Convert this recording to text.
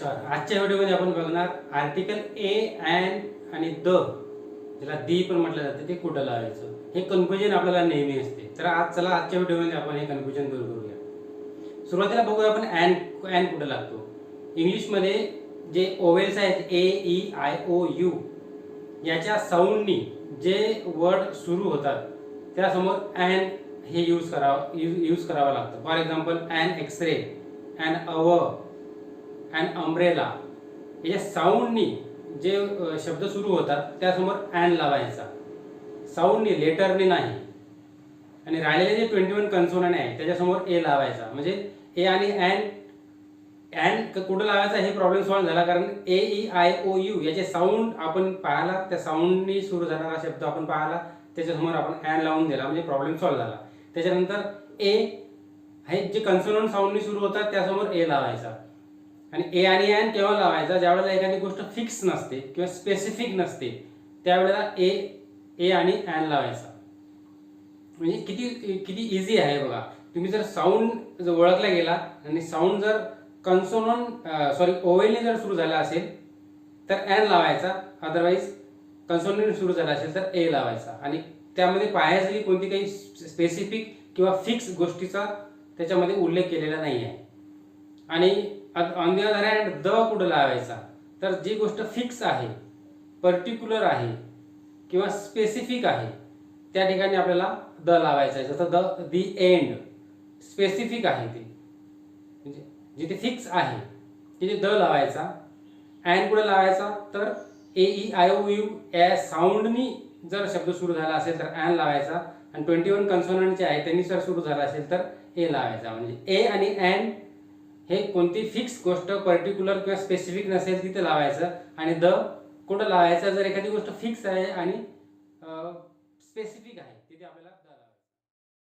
नमस्कार. आजच्या व्हिडिओमध्ये आपण बघणार आर्टिकल ए अँड आणि द, ज्याला दी पण म्हटलं जातं, ते कुठं लावायचं. हे कन्फ्युजन आपल्याला नेहमी असते. तर आजच्या व्हिडिओमध्ये आपण हे कन्फ्युजन दूर करूया. सुरुवातीला बघूया आपण अँड कुठं लागतो. इंग्लिशमध्ये जे ओवेल्स आहेत ए ई आय ओ यू, याच्या साऊंडनी जे वर्ड सुरू होतात त्यासमोर अँड हे यूज करावं लागतं. For example and X-ray, and hour, and umbrella. या साऊंडनी जे शब्द सुरू होतात त्यासमोर अँड लावायचा, साऊंडनी, लेटरनी नाही. आणि राहिलेले जे 21 कन्सोनंट आहे त्याच्यासमोर ए लावायचा. म्हणजे ए आणि अँड कुठं लावायचा हे प्रॉब्लेम सॉल्व्ह झाला. कारण ए ई आय ओ यू याचे साऊंड आपण पाहिला, त्या साऊंडनी सुरू झालेला शब्द आपण पाहिला, त्याच्यासमोर आपण अँड लावून दिला, म्हणजे प्रॉब्लेम सॉल्व्ह झाला. त्याच्यानंतर ए हे जे कन्सोनंट साऊंडनी सुरू होतात त्यासमोर ए लावायचा. आणि ए आणि अँड केव्हा लावायचा? ज्यावेळेला एखादी गोष्ट फिक्स नसते किंवा स्पेसिफिक नसते त्यावेळेला ए आणि अँड लावायचा. म्हणजे किती इझी आहे बघा. तुम्ही जर साऊंड जर ओळखला गेला आणि साऊंड जर ओवेलने जर सुरू झाला असेल तर अँड लावायचा, अदरवाईज कन्सोनंटने सुरू झाला असेल तर ए लावायचा. आणि त्यामध्ये पाहायचं की कोणती काही स्पेसिफिक किंवा फिक्स गोष्टीचा त्याच्यामध्ये उल्लेख केलेला नाही आहे. आणि on the other hand the कुठं लावायचा? तर जी गोष्ट फिक्स आहे, पर्टिक्युलर आहे किंवा स्पेसिफिक आहे त्या ठिकाणी आपल्याला द लावायचं आहे. जसं दी एंड स्पेसिफिक आहे, ते म्हणजे जिथे फिक्स आहे तिथे द लावायचा. अँड कुठे लावायचा? तर ए ई आय ओ यू या साऊंडनी जर शब्द सुरू झाला असेल तर अँड लावायचा. आणि 21 कन्सोनंटचे आहे त्यांनी जर सुरू झाला असेल तर ए लावायचा. म्हणजे ए आणि अँड हे कोणती फिक्स गोष्ट पर्टिक्युलर किंवा स्पेसिफिक नसेल तिथे लावायचं. आणि द कुठं लावायचं? जर एखादी गोष्ट फिक्स आहे आणि स्पेसिफिक आहे तिथे आपल्याला द लावायचं.